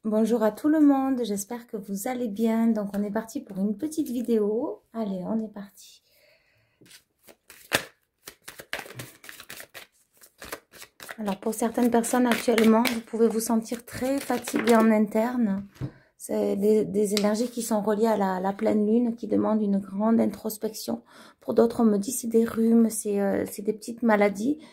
Bonjour à tout le monde, j'espère que vous allez bien. Donc on est parti pour une petite vidéo. Allez, on est parti. Alors pour certaines personnes actuellement, vous pouvez vous sentir très fatigué en interne. C'est des énergies qui sont reliées à la pleine lune, qui demandent une grande introspection. Pour d'autres, on me dit c'est des rhumes, c'est des petites maladies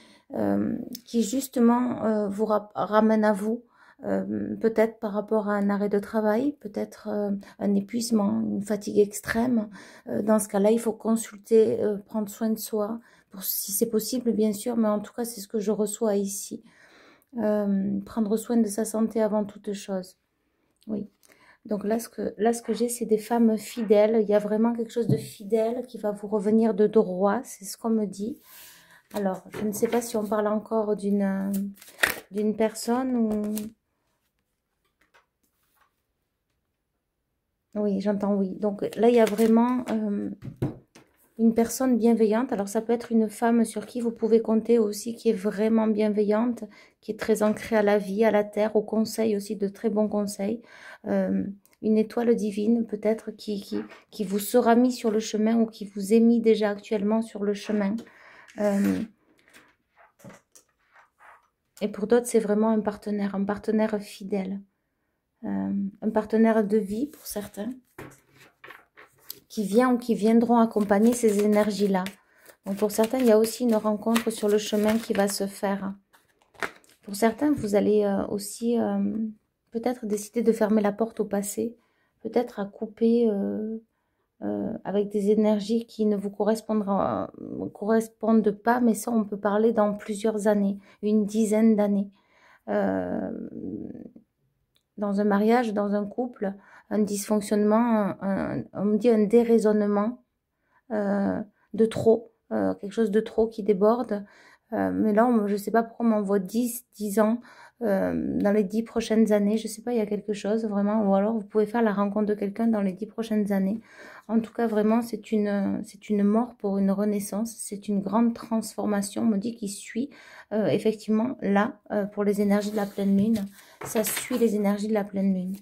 qui justement vous ramènent à vous. Peut-être par rapport à un arrêt de travail, peut-être un épuisement, une fatigue extrême. Dans ce cas-là, il faut consulter, prendre soin de soi, pour, si c'est possible bien sûr, mais en tout cas c'est ce que je reçois ici. Prendre soin de sa santé avant toute chose. Oui. Donc là, ce que j'ai, c'est des femmes fidèles. Il y a vraiment quelque chose de fidèle qui va vous revenir de droit. C'est ce qu'on me dit. Alors, je ne sais pas si on parle encore d'une personne ou... Oui, j'entends oui. Donc là, il y a vraiment une personne bienveillante. Alors, ça peut être une femme sur qui vous pouvez compter aussi, qui est vraiment bienveillante, qui est très ancrée à la vie, à la terre, au conseil aussi, de très bons conseils. Une étoile divine, peut-être, qui vous sera mis sur le chemin ou qui vous est mis déjà actuellement sur le chemin. Et pour d'autres, c'est vraiment un partenaire fidèle. Un partenaire de vie pour certains, qui vient ou qui viendront accompagner ces énergies-là. Donc pour certains, il y a aussi une rencontre sur le chemin qui va se faire. Pour certains, vous allez aussi peut-être décider de fermer la porte au passé, peut-être à couper avec des énergies qui ne vous correspondent pas, mais ça, on peut parler dans plusieurs années, une dizaine d'années. Dans un mariage, dans un couple, un dysfonctionnement, on me dit un déraisonnement de trop, quelque chose de trop qui déborde. Mais là, je ne sais pas pourquoi on m'envoie 10 ans dans les 10 prochaines années. Je ne sais pas, il y a quelque chose vraiment. Ou alors, vous pouvez faire la rencontre de quelqu'un dans les 10 prochaines années. En tout cas, vraiment, c'est une mort pour une renaissance. C'est une grande transformation, on me dit, qui suit effectivement là, pour les énergies de la pleine lune. Ça suit les énergies de la pleine lune.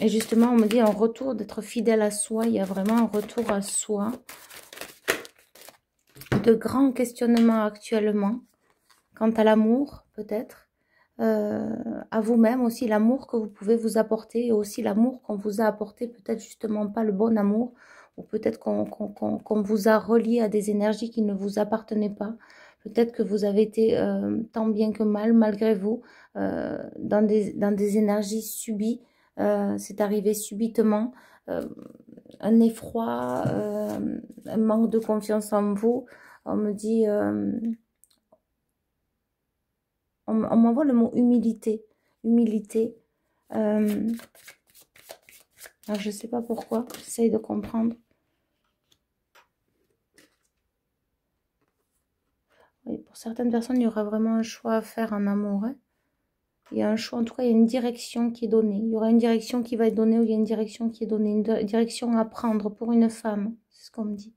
Et justement, on me dit un retour d'être fidèle à soi. Il y a vraiment un retour à soi. De grands questionnements actuellement. Quant à l'amour, peut-être. À vous-même aussi, l'amour que vous pouvez vous apporter. Et aussi l'amour qu'on vous a apporté. Peut-être justement pas le bon amour. Ou peut-être qu'on vous a relié à des énergies qui ne vous appartenaient pas. Peut-être que vous avez été tant bien que mal, malgré vous, dans des énergies subies. C'est arrivé subitement. Un effroi, un manque de confiance en vous. On me dit, on m'envoie le mot humilité. Humilité. Alors, je ne sais pas pourquoi, j'essaye de comprendre. Oui, pour certaines personnes, il y aura vraiment un choix à faire en amour. Hein. Il y a un choix, en tout cas, il y a une direction qui est donnée. Il y aura une direction qui va être donnée ou il y a une direction qui est donnée. Une direction à prendre pour une femme, c'est ce qu'on me dit.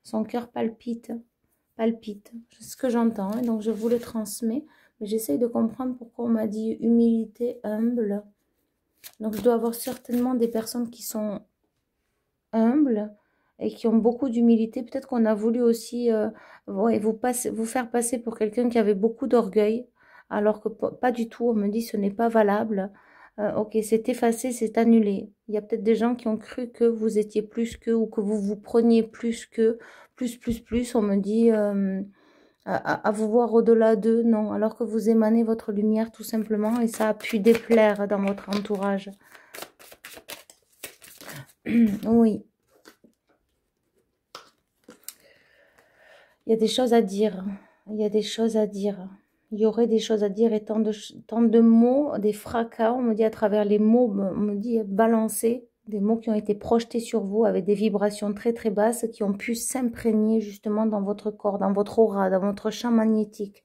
Son cœur palpite. C'est ce que j'entends, hein, donc je vous le transmets. Mais j'essaye de comprendre pourquoi on m'a dit humilité, humble. Donc je dois avoir certainement des personnes qui sont humbles et qui ont beaucoup d'humilité. Peut-être qu'on a voulu aussi ouais, vous faire passer pour quelqu'un qui avait beaucoup d'orgueil, alors que pas du tout, on me dit ce n'est pas valable. Ok, c'est effacé, c'est annulé. Il y a peut-être des gens qui ont cru que vous étiez plus qu'eux ou que vous vous preniez plus qu'eux, plus. On me dit à vous voir au-delà d'eux, non. Alors que vous émanez votre lumière tout simplement et ça a pu déplaire dans votre entourage. Oui. Il y a des choses à dire. Il y a des choses à dire. Il y aurait des choses à dire et tant de mots, des fracas, on me dit à travers les mots, on me dit balancés, des mots qui ont été projetés sur vous avec des vibrations très très basses qui ont pu s'imprégner justement dans votre corps, dans votre aura, dans votre champ magnétique,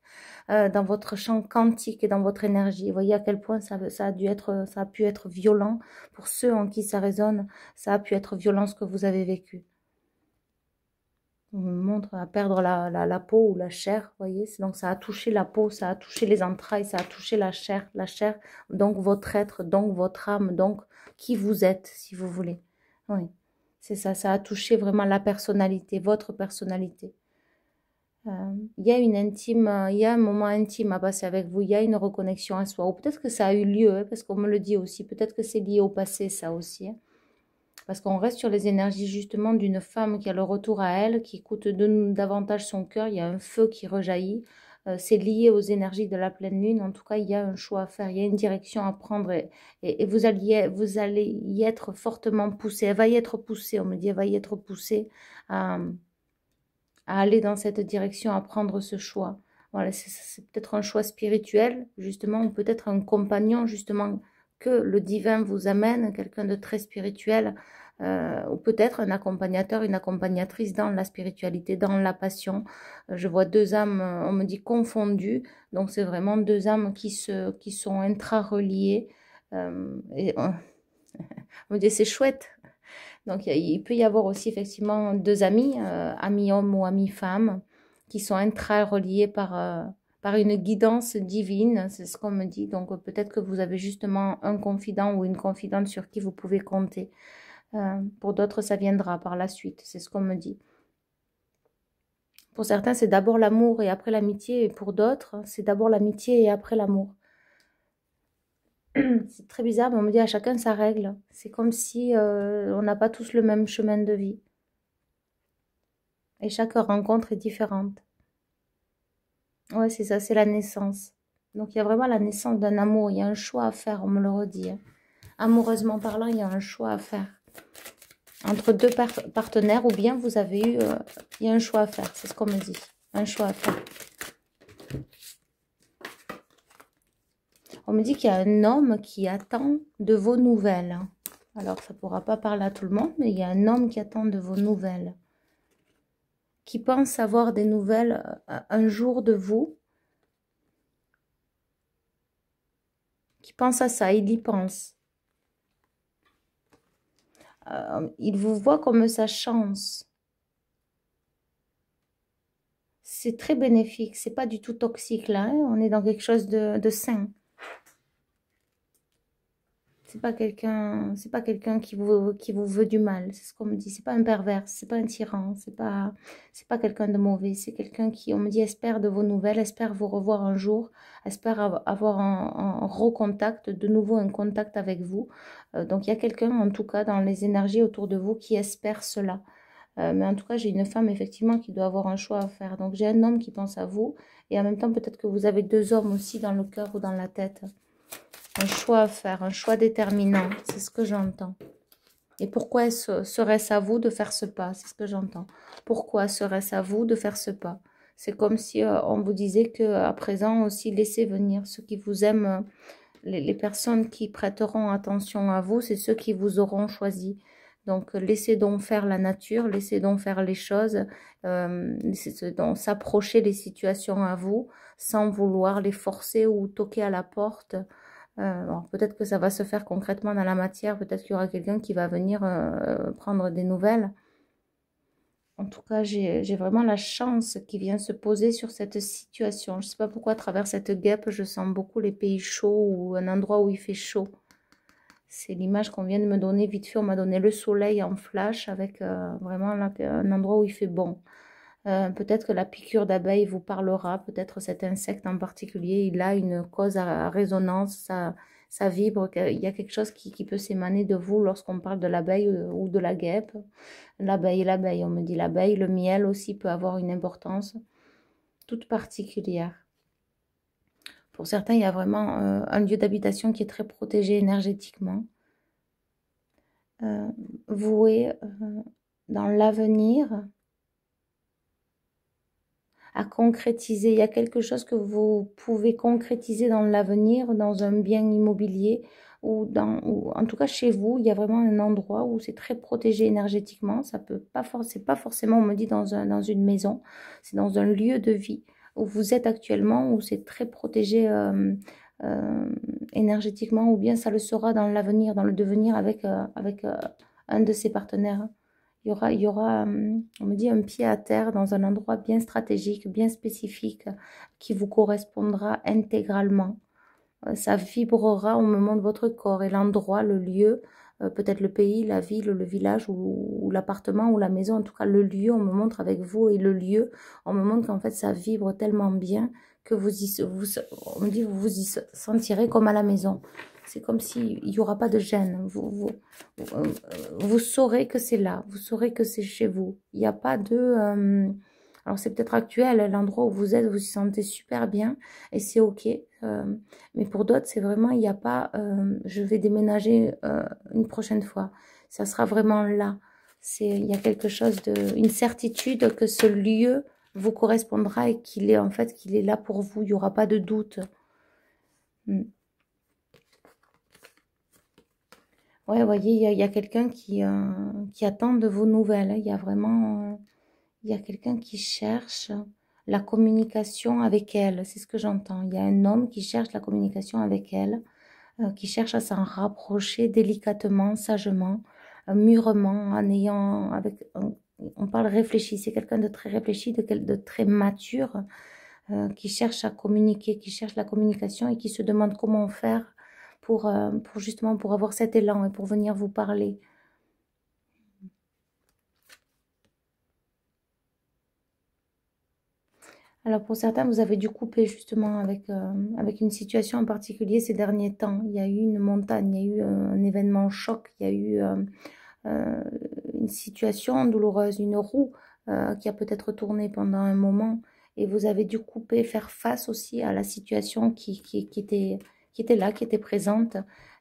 dans votre champ quantique et dans votre énergie. Vous voyez à quel point ça a pu être violent pour ceux en qui ça résonne, ça a pu être violent ce que vous avez vécu. On me montre à perdre la peau ou la chair, vous voyez. Donc ça a touché la peau, ça a touché les entrailles, ça a touché la chair, donc votre être, donc votre âme, donc qui vous êtes, si vous voulez. Oui, c'est ça, ça a touché vraiment la personnalité, votre personnalité. Il y a une intime, il y a un moment intime à passer avec vous, il y a une reconnexion à soi, ou peut-être que ça a eu lieu, hein, parce qu'on me le dit aussi, peut-être que c'est lié au passé, ça aussi, hein. Parce qu'on reste sur les énergies justement d'une femme qui a le retour à elle, qui écoute davantage son cœur, il y a un feu qui rejaillit, c'est lié aux énergies de la pleine lune, en tout cas il y a un choix à faire, il y a une direction à prendre et vous allez y être fortement poussé, elle va y être poussée, on me dit elle va y être poussée à aller dans cette direction, à prendre ce choix. Voilà, c'est peut-être un choix spirituel, justement, ou peut-être un compagnon, justement, que le divin vous amène, quelqu'un de très spirituel, ou peut-être un accompagnateur, une accompagnatrice dans la spiritualité, dans la passion. Je vois deux âmes, on me dit confondues, donc c'est vraiment deux âmes qui sont intra-reliées. Et on me dit c'est chouette. Donc, il peut y avoir aussi effectivement deux amis, amis hommes ou amis femmes, qui sont intra-reliés par une guidance divine, c'est ce qu'on me dit. Donc, peut-être que vous avez justement un confident ou une confidente sur qui vous pouvez compter. Pour d'autres, ça viendra par la suite, c'est ce qu'on me dit. Pour certains, c'est d'abord l'amour et après l'amitié, et pour d'autres, c'est d'abord l'amitié et après l'amour. C'est très bizarre, mais on me dit à chacun sa règle. C'est comme si on n'a pas tous le même chemin de vie. Et chaque rencontre est différente. Ouais, c'est ça, c'est la naissance. Donc il y a vraiment la naissance d'un amour. Il y a un choix à faire, on me le redit, hein. Amoureusement parlant, il y a un choix à faire. Entre deux partenaires, ou bien vous avez eu... il y a un choix à faire, c'est ce qu'on me dit. Un choix à faire. On me dit qu'il y a un homme qui attend de vos nouvelles. Alors, ça ne pourra pas parler à tout le monde, mais il y a un homme qui attend de vos nouvelles. Qui pense avoir des nouvelles un jour de vous. Qui pense à ça, il y pense. Il vous voit comme sa chance. C'est très bénéfique, c'est pas du tout toxique là, hein. On est dans quelque chose de sain. C'est pas quelqu'un qui vous veut du mal, c'est ce qu'on me dit. C'est pas un pervers, c'est pas un tyran, c'est pas quelqu'un de mauvais. C'est quelqu'un qui, on me dit, espère de vos nouvelles, espère vous revoir un jour, espère avoir un recontact, de nouveau un contact avec vous. Donc il y a quelqu'un, en tout cas, dans les énergies autour de vous qui espère cela. Mais en tout cas, j'ai une femme, effectivement, qui doit avoir un choix à faire. Donc, j'ai un homme qui pense à vous. Et en même temps, peut-être que vous avez deux hommes aussi dans le cœur ou dans la tête. Un choix à faire, un choix déterminant. C'est ce que j'entends. Et pourquoi serait-ce à vous de faire ce pas? C'est ce que j'entends. Pourquoi serait-ce à vous de faire ce pas? C'est comme si on vous disait qu'à présent aussi, laissez venir ceux qui vous aiment. Les personnes qui prêteront attention à vous, c'est ceux qui vous auront choisi. Donc, laissez donc faire la nature, laissez donc faire les choses, laissez donc s'approcher des situations à vous, sans vouloir les forcer ou toquer à la porte. Peut-être que ça va se faire concrètement dans la matière, peut-être qu'il y aura quelqu'un qui va venir prendre des nouvelles. En tout cas, j'ai vraiment la chance qui vient se poser sur cette situation. Je ne sais pas pourquoi, à travers cette guêpe, je sens beaucoup les pays chauds ou un endroit où il fait chaud. C'est l'image qu'on vient de me donner vite fait. On m'a donné le soleil en flash avec vraiment là, un endroit où il fait bon. Peut-être que la piqûre d'abeille vous parlera. Peut-être cet insecte en particulier, il a une cause à résonance. Ça vibre. Il y a quelque chose qui peut s'émaner de vous lorsqu'on parle de l'abeille ou de la guêpe. L'abeille, on me dit l'abeille. Le miel aussi peut avoir une importance toute particulière. Pour certains, il y a vraiment un lieu d'habitation qui est très protégé énergétiquement. Voué dans l'avenir à concrétiser. Il y a quelque chose que vous pouvez concrétiser dans l'avenir, dans un bien immobilier ou en tout cas chez vous. Il y a vraiment un endroit où c'est très protégé énergétiquement. Ça peut pas c'est pas forcément, on me dit, dans une maison. C'est dans un lieu de vie où vous êtes actuellement, où c'est très protégé énergétiquement, ou bien ça le sera dans l'avenir, dans le devenir avec un de ses partenaires. il y aura, on me dit, un pied à terre dans un endroit bien stratégique, bien spécifique, qui vous correspondra intégralement. Ça vibrera au moment de votre corps et l'endroit, le lieu, peut-être le pays, la ville, le village ou l'appartement ou la maison. En tout cas, le lieu, on me montre avec vous et le lieu, on me montre qu'en fait, ça vibre tellement bien que on me dit, vous vous y sentirez comme à la maison. C'est comme s'il n'y aura pas de gêne. Vous saurez que c'est là. Vous saurez que c'est chez vous. Il n'y a pas de... alors, c'est peut-être actuel, l'endroit où vous êtes, vous vous sentez super bien et c'est OK. Mais pour d'autres, c'est vraiment, il n'y a pas, je vais déménager une prochaine fois. Ça sera vraiment là. Il y a quelque chose une certitude que ce lieu vous correspondra et qu'il est en fait, qu'il est là pour vous. Il n'y aura pas de doute. Ouais, vous voyez, il y a quelqu'un qui attend de vos nouvelles. Il y a vraiment, il y a quelqu'un qui cherche la communication avec elle. C'est ce que j'entends. Il y a un homme qui cherche la communication avec elle, qui cherche à s'en rapprocher délicatement, sagement, mûrement, en ayant, on parle réfléchi. C'est quelqu'un de très réfléchi, de très mature, qui cherche à communiquer, qui cherche la communication et qui se demande comment faire pour justement pour avoir cet élan et pour venir vous parler. Alors pour certains, vous avez dû couper justement avec une situation en particulier ces derniers temps. Il y a eu une montagne, il y a eu un événement choc, il y a eu une situation douloureuse, une roue qui a peut-être tourné pendant un moment et vous avez dû couper, faire face aussi à la situation qui était là, qui était présente.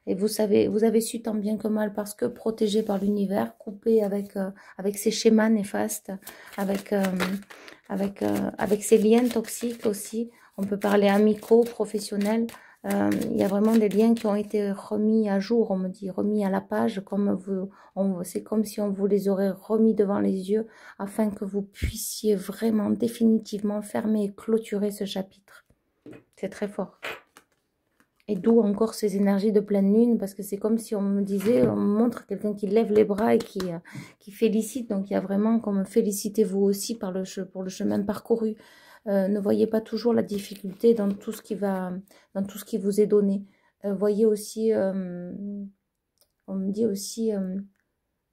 Et vous avez su tant bien que mal parce que protégé par l'univers, coupé avec ces schémas néfastes, avec ces liens toxiques aussi. On peut parler amicaux, professionnels. Il y a vraiment des liens qui ont été remis à jour, on me dit, remis à la page, c'est comme si on vous les aurait remis devant les yeux afin que vous puissiez vraiment définitivement fermer et clôturer ce chapitre. C'est très fort. Et d'où encore ces énergies de pleine lune, parce que c'est comme si on me disait, on me montre quelqu'un qui lève les bras et qui félicite. Donc il y a vraiment comme félicitez-vous aussi pour le chemin parcouru. Ne voyez pas toujours la difficulté dans tout ce qui vous est donné. Voyez aussi, on me dit aussi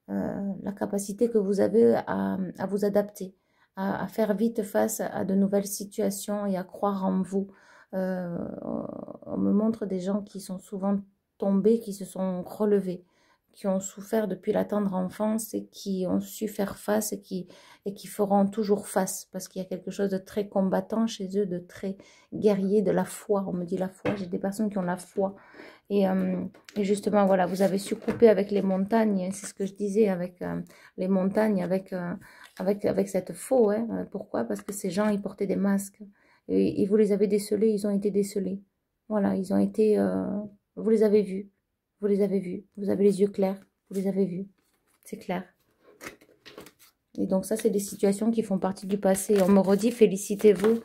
la capacité que vous avez à vous adapter, à faire vite face à de nouvelles situations et à croire en vous. On me montre des gens qui sont souvent tombés, qui se sont relevés, qui ont souffert depuis la tendre enfance et qui ont su faire face et qui feront toujours face parce qu'il y a quelque chose de très combattant chez eux, de très guerrier, de la foi. On me dit la foi, j'ai des personnes qui ont la foi. Et justement, voilà, vous avez su couper avec les montagnes, c'est ce que je disais, avec les montagnes, avec cette faux. Hein. Pourquoi? Parce que ces gens, ils portaient des masques. Et vous les avez décelés, ils ont été décelés. Voilà, ils ont été... vous les avez vus. Vous les avez vus. Vous avez les yeux clairs. Vous les avez vus. C'est clair. Et donc ça, c'est des situations qui font partie du passé. On me redit, félicitez-vous.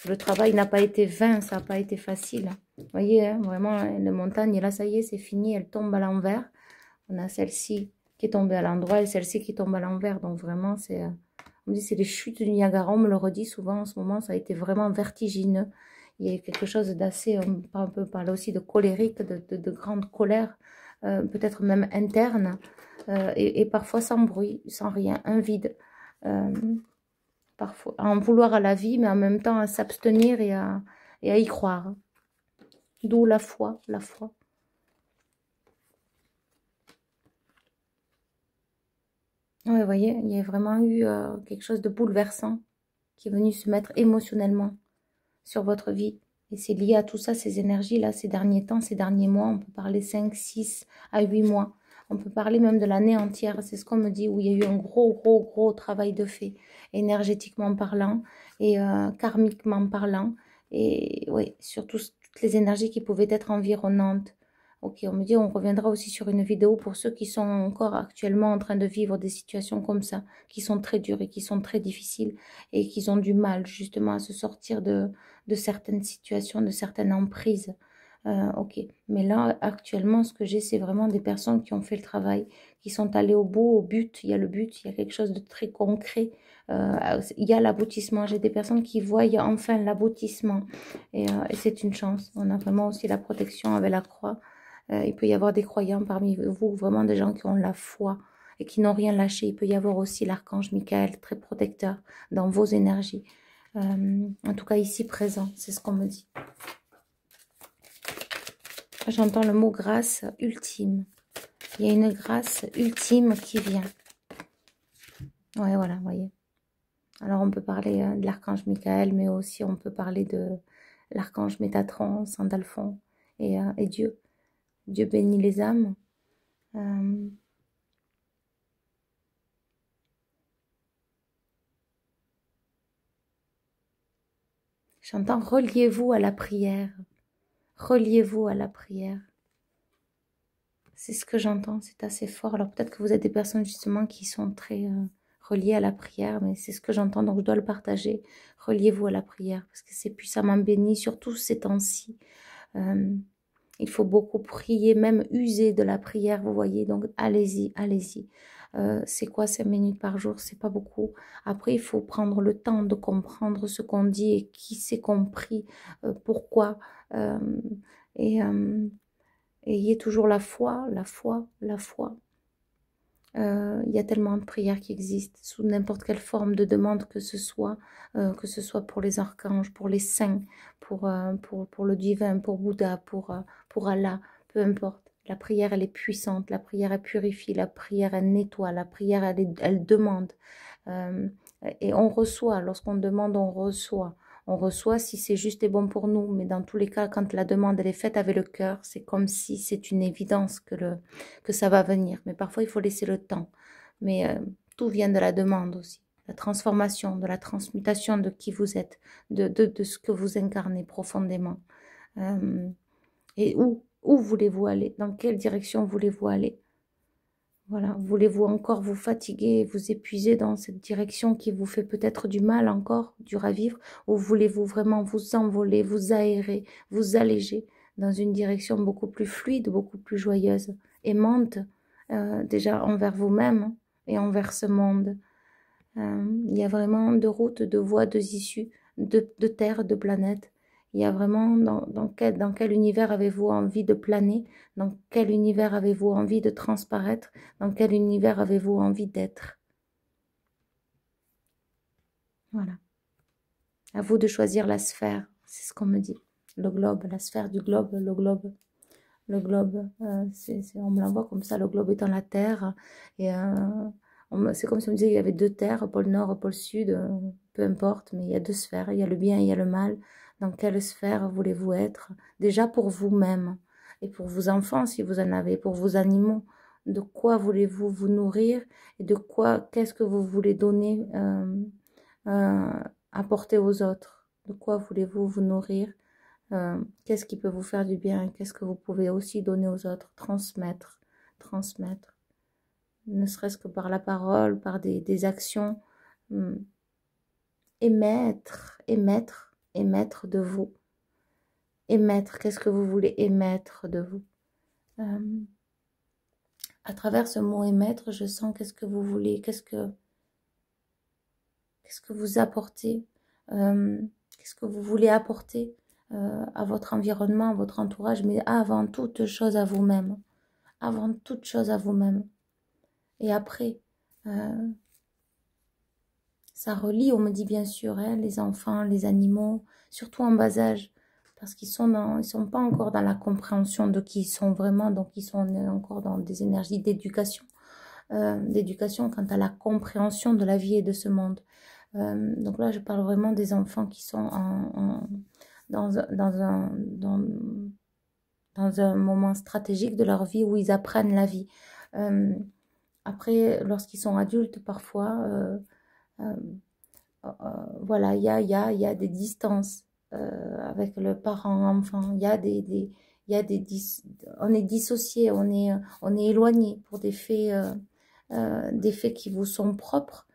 Le travail n'a pas été vain, ça n'a pas été facile. Vous voyez, hein, vraiment, la montagne, et là, ça y est, c'est fini, elle tombe à l'envers. On a celle-ci qui est tombée à l'endroit et celle-ci qui tombe à l'envers. Donc vraiment, c'est... on me dit, c'est les chutes du Niagara, on me le redit souvent en ce moment, ça a été vraiment vertigineux. Il y a quelque chose d'assez, on peut parler aussi de colérique, de grande colère, peut-être même interne, et parfois sans bruit, sans rien, un vide. Parfois, à en vouloir à la vie, mais en même temps à s'abstenir et à y croire. D'où la foi, la foi. Oui, vous voyez, il y a vraiment eu quelque chose de bouleversant qui est venu se mettre émotionnellement sur votre vie. Et c'est lié à tout ça, ces énergies-là, ces derniers temps, ces derniers mois. On peut parler 5, 6 à 8 mois. On peut parler même de l'année entière. C'est ce qu'on me dit, où il y a eu un gros travail de fait, énergétiquement parlant et karmiquement parlant. Et oui, surtout toutes les énergies qui pouvaient être environnantes. Ok, on me dit, on reviendra aussi sur une vidéo pour ceux qui sont encore actuellement en train de vivre des situations comme ça, qui sont très dures et qui sont très difficiles et qui ont du mal justement à se sortir de certaines situations, de certaines emprises. ok. Mais là, actuellement, ce que j'ai, c'est vraiment des personnes qui ont fait le travail, qui sont allées au bout, au but. Il y a le but, il y a quelque chose de très concret. Il y a l'aboutissement. J'ai des personnes qui voient enfin l'aboutissement. Et c'est une chance. On a vraiment aussi la protection avec la croix. Il peut y avoir des croyants parmi vous, vraiment des gens qui ont la foi et qui n'ont rien lâché. Il peut y avoir aussi l'archange Michael, très protecteur dans vos énergies. En tout cas, ici présent, c'est ce qu'on me dit. J'entends le mot grâce ultime. Il y a une grâce ultime qui vient. Ouais, voilà, vous voyez. Alors, on peut parler de l'archange Michael, mais aussi on peut parler de l'archange Métatron, Sandalphon et Dieu. Dieu bénit les âmes. J'entends reliez-vous à la prière. Reliez-vous à la prière. C'est ce que j'entends, c'est assez fort. Alors peut-être que vous êtes des personnes justement qui sont très reliées à la prière, mais c'est ce que j'entends, donc je dois le partager. Reliez-vous à la prière, parce que c'est puissamment béni, surtout ces temps-ci. Il faut beaucoup prier, même user de la prière, vous voyez. Donc allez-y, allez-y. C'est quoi 5 minutes par jour? C'est pas beaucoup. Après, il faut prendre le temps de comprendre ce qu'on dit et qui s'est compris, pourquoi. Ayez toujours la foi, la foi, la foi. Il y a tellement de prières qui existent sous n'importe quelle forme de demande que ce soit pour les archanges, pour les saints, pour le divin, pour Bouddha, pour Allah, peu importe. La prière, elle est puissante, la prière, elle purifie, la prière, elle nettoie, la prière, elle demande. Et on reçoit, lorsqu'on demande, on reçoit. On reçoit si c'est juste et bon pour nous, mais dans tous les cas, quand la demande elle est faite avec le cœur, c'est comme si c'est une évidence que ça va venir. Mais parfois, il faut laisser le temps. Mais tout vient de la demande aussi. La transformation, de la transmutation de qui vous êtes, de ce que vous incarnez profondément. Et où voulez-vous aller? Dans quelle direction voulez-vous aller? Voilà, voulez-vous encore vous fatiguer, vous épuiser dans cette direction qui vous fait peut-être du mal encore, dur à vivre, ou voulez-vous vraiment vous envoler, vous aérer, vous alléger dans une direction beaucoup plus fluide, beaucoup plus joyeuse, aimante, déjà envers vous-même et envers ce monde. Il y a vraiment deux routes, deux voies, deux issues, de terre, de planètes. Il y a vraiment dans quel univers avez-vous envie de planer? Dans quel univers avez-vous envie de transparaître? Dans quel univers avez-vous envie d'être? Voilà. À vous de choisir la sphère. C'est ce qu'on me dit. Le globe, la sphère du globe, le globe. Le globe, on me l'envoie comme ça, le globe étant la Terre. Et c'est comme si on me disait qu'il y avait deux terres, pôle Nord, pôle Sud, peu importe, mais il y a deux sphères, il y a le bien et il y a le mal. Dans quelle sphère voulez-vous être? Déjà pour vous-même et pour vos enfants si vous en avez, pour vos animaux. De quoi voulez-vous vous nourrir et de quoi, qu'est-ce que vous voulez donner, apporter aux autres? De quoi voulez-vous vous nourrir? Qu'est-ce qui peut vous faire du bien? Qu'est-ce que vous pouvez aussi donner aux autres? Transmettre, transmettre. Ne serait-ce que par la parole, par des actions. Émettre, émettre, émettre de vous. Émettre, qu'est-ce que vous voulez émettre de vous? À travers ce mot émettre, je sens qu'est-ce que vous voulez, qu'est-ce que vous apportez, qu'est-ce que vous voulez apporter à votre environnement, à votre entourage, mais avant toute chose à vous-même. Avant toute chose à vous-même. Et après, ça relie, on me dit bien sûr, hein, les enfants, les animaux, surtout en bas âge, parce qu'ils sont pas encore dans la compréhension de qui ils sont vraiment, donc ils sont encore dans des énergies d'éducation quant à la compréhension de la vie et de ce monde. Donc là, je parle vraiment des enfants qui sont dans un moment stratégique de leur vie où ils apprennent la vie. Après, lorsqu'ils sont adultes, parfois, voilà, il y a des distances avec le parent-enfant. Il y a on est dissocié, on est éloigné pour des faits qui vous sont propres.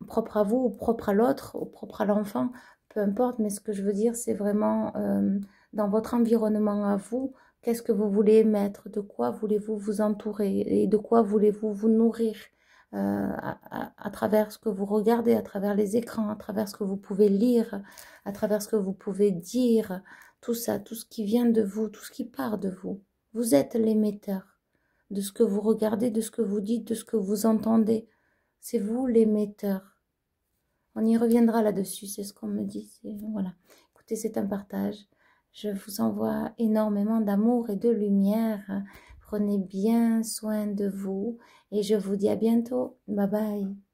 Propre à vous, ou propre à l'autre, ou propre à l'enfant, peu importe, mais ce que je veux dire, c'est vraiment dans votre environnement à vous, qu'est-ce que vous voulez émettre, de quoi voulez-vous vous entourer et de quoi voulez-vous vous nourrir à travers ce que vous regardez, à travers les écrans, à travers ce que vous pouvez lire, à travers ce que vous pouvez dire, tout ça, tout ce qui vient de vous, tout ce qui part de vous. Vous êtes l'émetteur de ce que vous regardez, de ce que vous dites, de ce que vous entendez. C'est vous l'émetteur. On y reviendra là-dessus, c'est ce qu'on me dit. Voilà. Écoutez, c'est un partage. Je vous envoie énormément d'amour et de lumière. Prenez bien soin de vous et je vous dis à bientôt. Bye bye.